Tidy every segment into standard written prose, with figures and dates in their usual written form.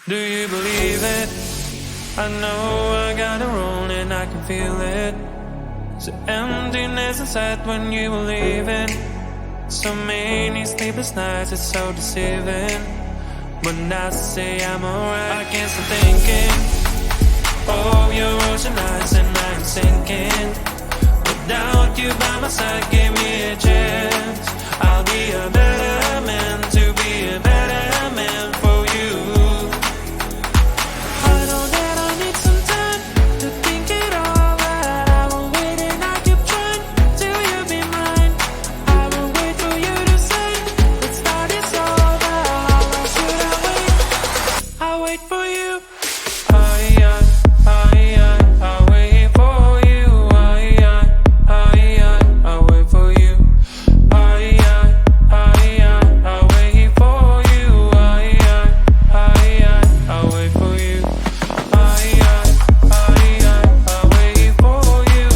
Do you believe it? I know I got it wrong and I can feel it. The emptiness inside when you were leaving. So many sleepless nights, it's so deceiving. When I say I'm alright, I can't stop thinking. Oh, your ocean eyes and I'm sinking. Without you by my side, give me a chance. I'll be a better man, to be a better man for you. I know that I need some time to think it all out. I won't wait and I keep trying till you be mine. I won't wait for you to say let's start this over. How long should I wait? I'll wait for you. I'll wait for you. I'll wait for you. I'll wait for you. I'll wait for you. I'll wait for you. I'll wait for you.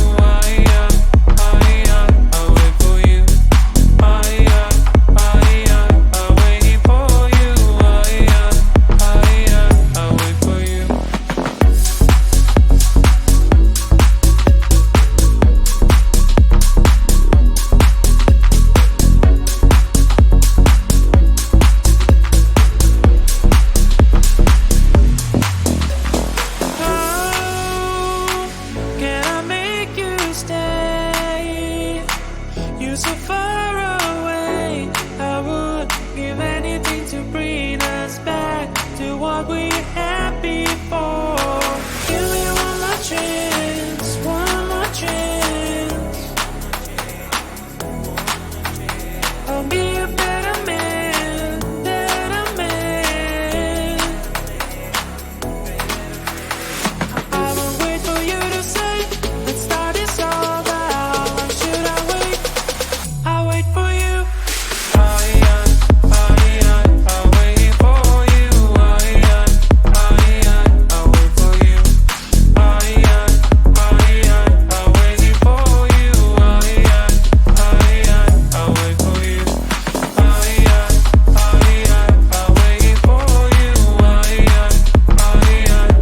I'll wait for you. I'll wait for you. How can I make you stay? You're so far away. I would give anything to bring us back to what we had before. Give me one more chance, one more chance. I'll be a better man, better man. I won't wait for you to say let's start this over. How long should I wait? I'll wait for you. I'll wait for you. I'll wait for you. I'll wait for you. I'll wait for you. I'll wait for you. I'll wait for you.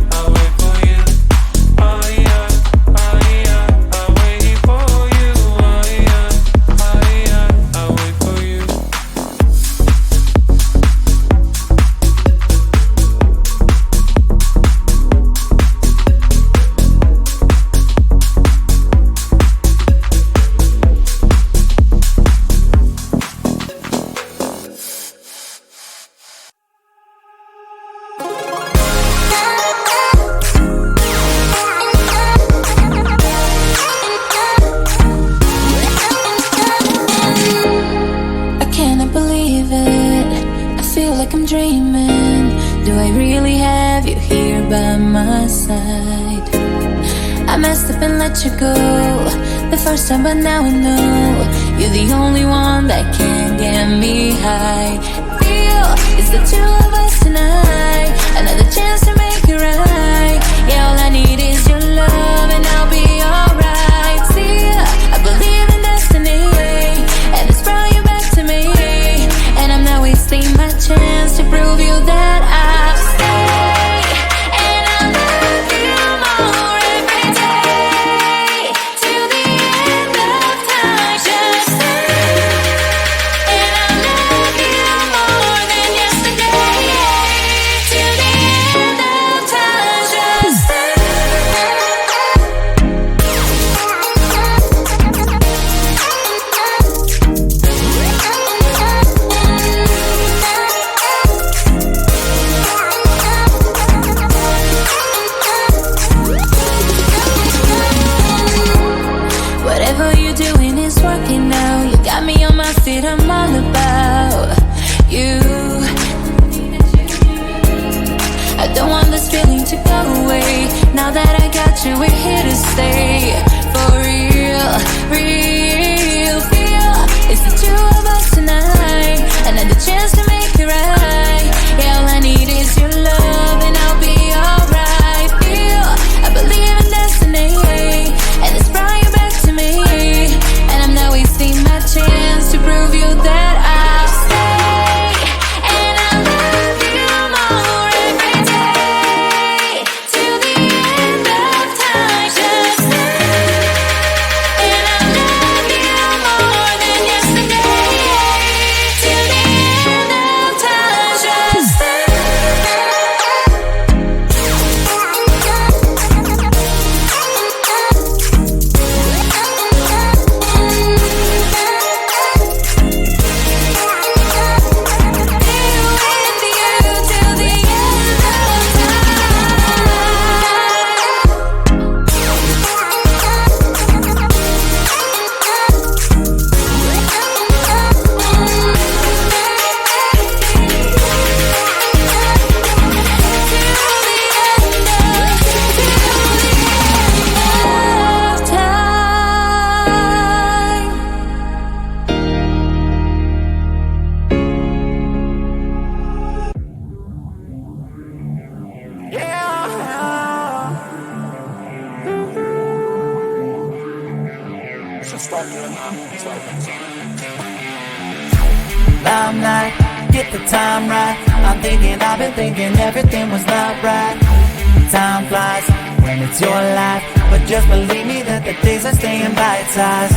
I'll wait for you. I'll wait for you. I cannot believe it. I feel like I'm dreaming. Do I really have you here by my side? I messed up and let you go the first time, but now I know you're the only one that can get me high. Feel it's the two of us tonight. Another chance to make it right. Yeah, all I need is your love and I'll be alright. See, I believe in destiny, and it's brought you back to me. And I'm not wasting my chance to prove you that I'll stay. And I'll love you more every day till the end of time. Just stay. And I'll love you more than yesterday till the end of time. Just stay. Whatever you're doing is working now. You got me on my feet, I'm all about you. I don't want this feeling to go away. Now that I got you, we're here to stay. For real, real feel. It's the two of us tonight. Another chance to make it right. Yeah, all I need is your love and I'll be alright. Feel, I believe in destiny, and it's brought you back to me. And I'm not wasting my chance to prove you that I'll stay. And I'll love you more every day. Limelight, get the time right. I've been thinking everything was not right. Time flies when it's your life, but just believe me that the days are staying bite-sized.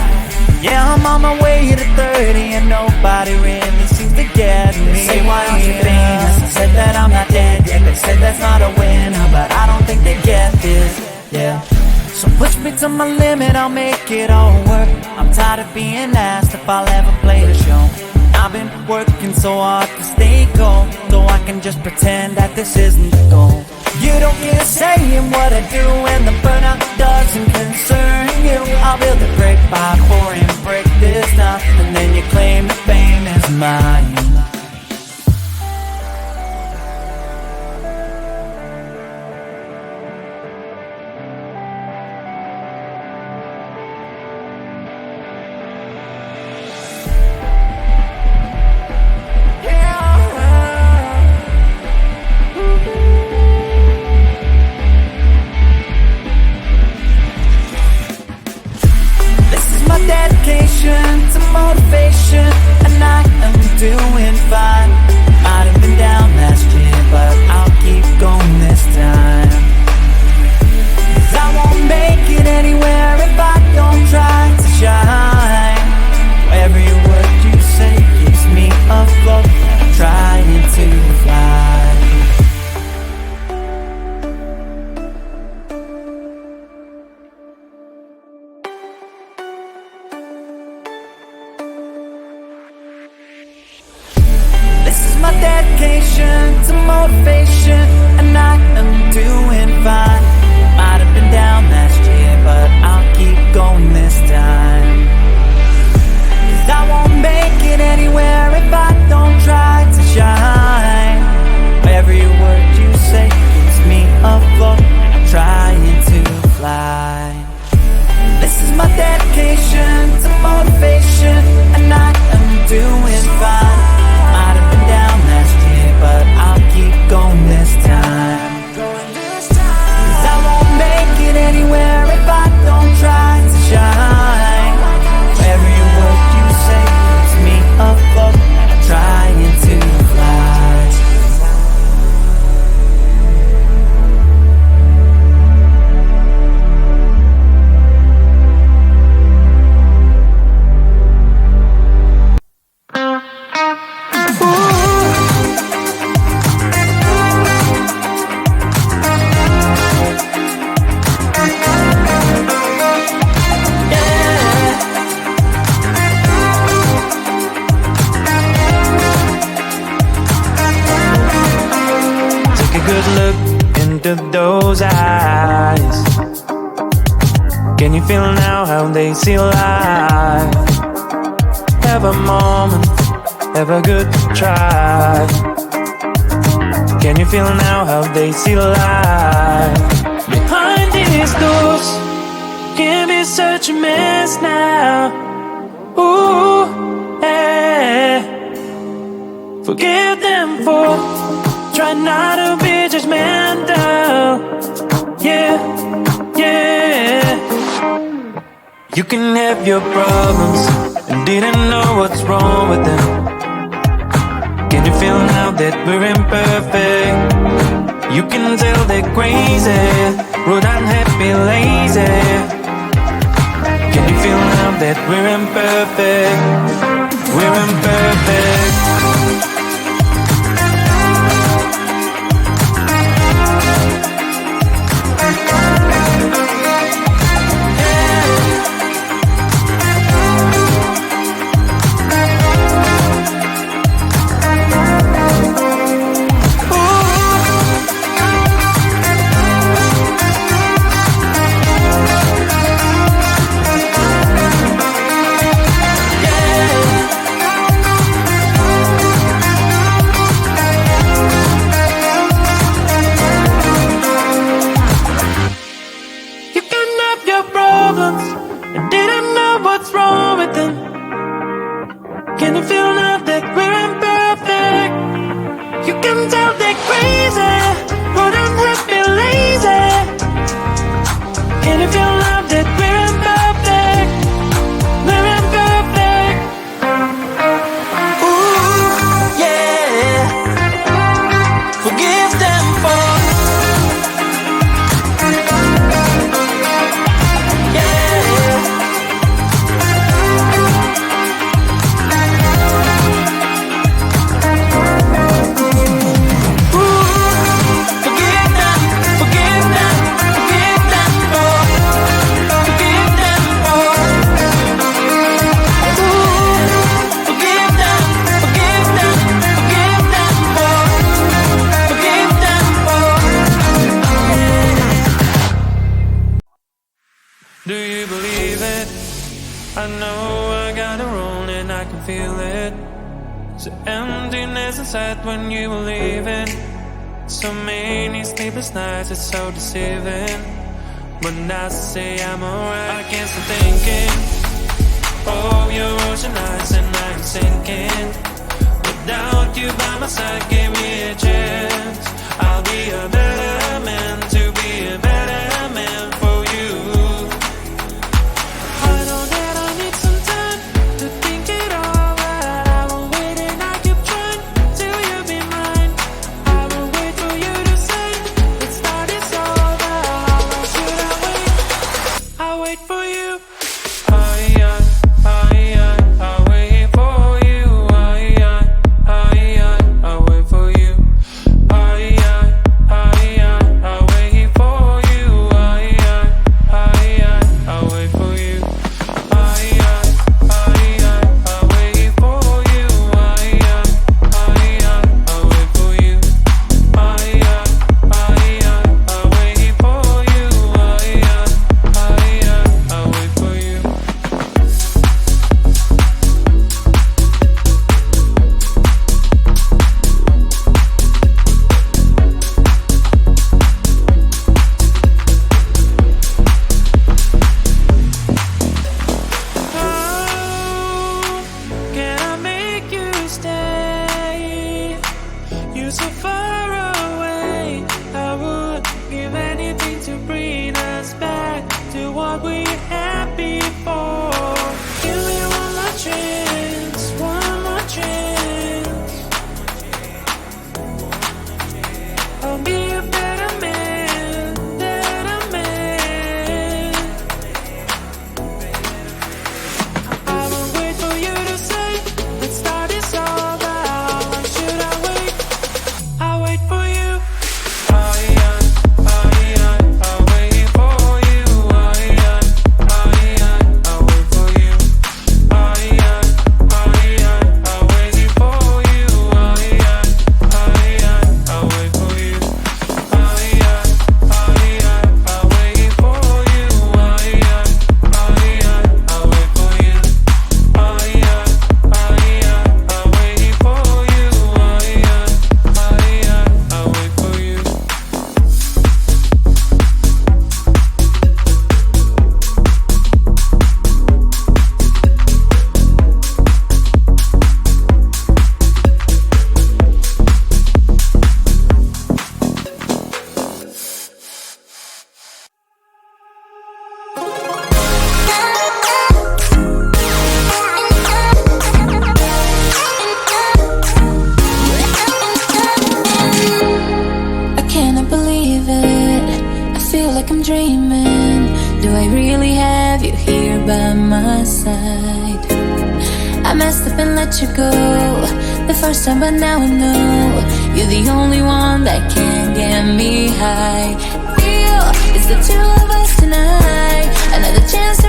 Yeah, I'm on my way to 30 and nobody really seems to get me. They say, why aren't you famous? I said that I'm not dead yet. They said that's not a winner, but I don't think they get this. Yeah. So push me to my limit, I'll make it all work. I'm tired of being asked if I'll ever play the show. I've been working so hard to stay cold, so I can just pretend that this isn't the goal. You don't get a say in what I do, and the burnout doesn't concern you. I'll build a brick by pouring brick this time, and then you claim the fame is mine. To motivation, and I am doing fine. Might have been down last year, but I'll keep going this time. 'Cause I won't make it anywhere if I don't try to shine. Every word you say keeps me afloat, trying to fly. My dedication to motivation, and I am doing fine. Might have been down last year, but I'll keep going this time. 'Cause I won't make it anywhere if I don't try to shine. Every word you say keeps me afloat, trying to fly. This is my dedication to motivation, and I am doing fine. Might have been down last year, but I'll keep going this time. 'Cause I won't make it anywhere if I don't try to shine. Every word you say keeps me afloat, trying to fly. Good look into those eyes. Can you feel now how they see life? Have a moment, have a good try. Can you feel now how they see life? Behind these doors can be such a mess now. Ooh, yeah. Forgive them for try not to be judgmental. Yeah, yeah. You can have your problems and didn't know what's wrong with them. Can you feel now that we're imperfect? You can tell they're crazy, rude, unhappy, lazy. Can you feel now that we're imperfect? We're imperfect. feel it. The emptiness inside when you were leaving. So many sleepless nights, it's so deceiving. When I say I'm alright, I can't stop thinking of your ocean eyes and I'm sinking. Without you by my side, give me a chance. I'll be a better man to be a better man for you. I know that I need some time to think it over. I will wait and I keep trying till you be mine. I will wait for you to say let's start this over. How long should I wait? I'll wait for you. I'll wait for you. I'll wait for you. You go the first time, but now I know you're the only one that can get me high. Real, it's the two of us tonight. Another chance to